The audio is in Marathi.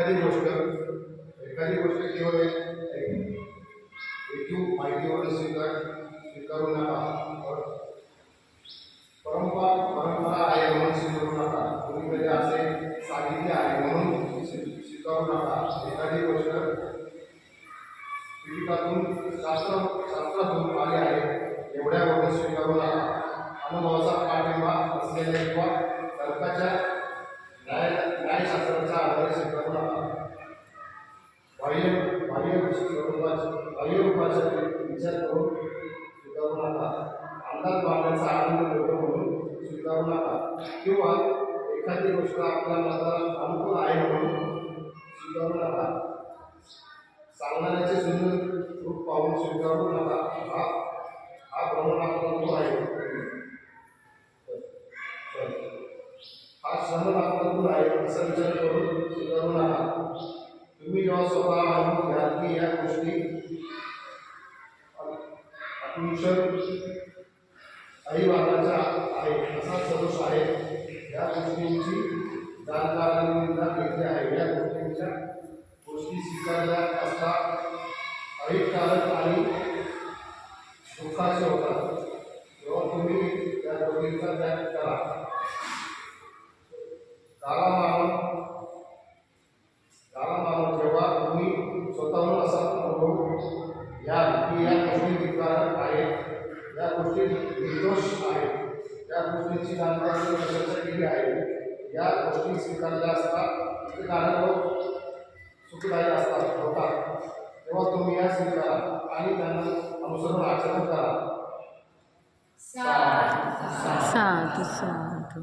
एखादी गोष्ट केवळ एकूण माहितीवर स्वीकारू नका. परंपरा आहे म्हणून स्वीकारू नका. कोणीतरी असे सांगितले आहे म्हणून स्वीकारू नका. एखादी गोष्ट पिढीकातून शास्त्रातून आली आहे एवढ्यावरून स्वीकारू नका. अनुभवाचा पाठिंबा असलेल्या किंवा तर्काच्या न्यायशास्त्राच्या आधारे स्वीकारू नका. बाह्य रूपाचा विचार करून स्वीकारू नका. अंदाज बांधण्याचा आनंद मिळतो म्हणून स्वीकारू नका. किंवा एखादी गोष्ट आपल्या मताला अनुकूल आहे म्हणून स्वीकारू नका. सांगणाऱ्याचे सुंदर रूप पाहून स्वीकारू नका. हा भ्रमणात्मक आहे. हा श्रमणात्मक आहे असा विचार करून स्वीकारू नका. तुम्ही जेव्हा स्वतः अनुभव घ्याल की या गोष्टी अतिशय अहिवादाच्या आहे असा सदोष आहे, या गोष्टींची जाणकारांना घेतली आहे, या गोष्टी स्वीकारल्या असता अहितकारक आणि सुखाचे होतात. जेव्हा तुम्ही त्या गोष्टींचा त्याग करा. जेव्हा तुम्ही स्वतःहून असा अनुभव याल की या गोष्टी विकारक आहेत, या गोष्टी निर्दोष आहेत, या गोष्टींची जाणकारी कशासाठी केली आहे, या गोष्टी स्वीकारल्या असता हितकारक व सुखदायी होतात, तेव्हा तुम्ही या स्वीकारा आणि त्यांना अनुसरून आचरण करा. साधू साधू.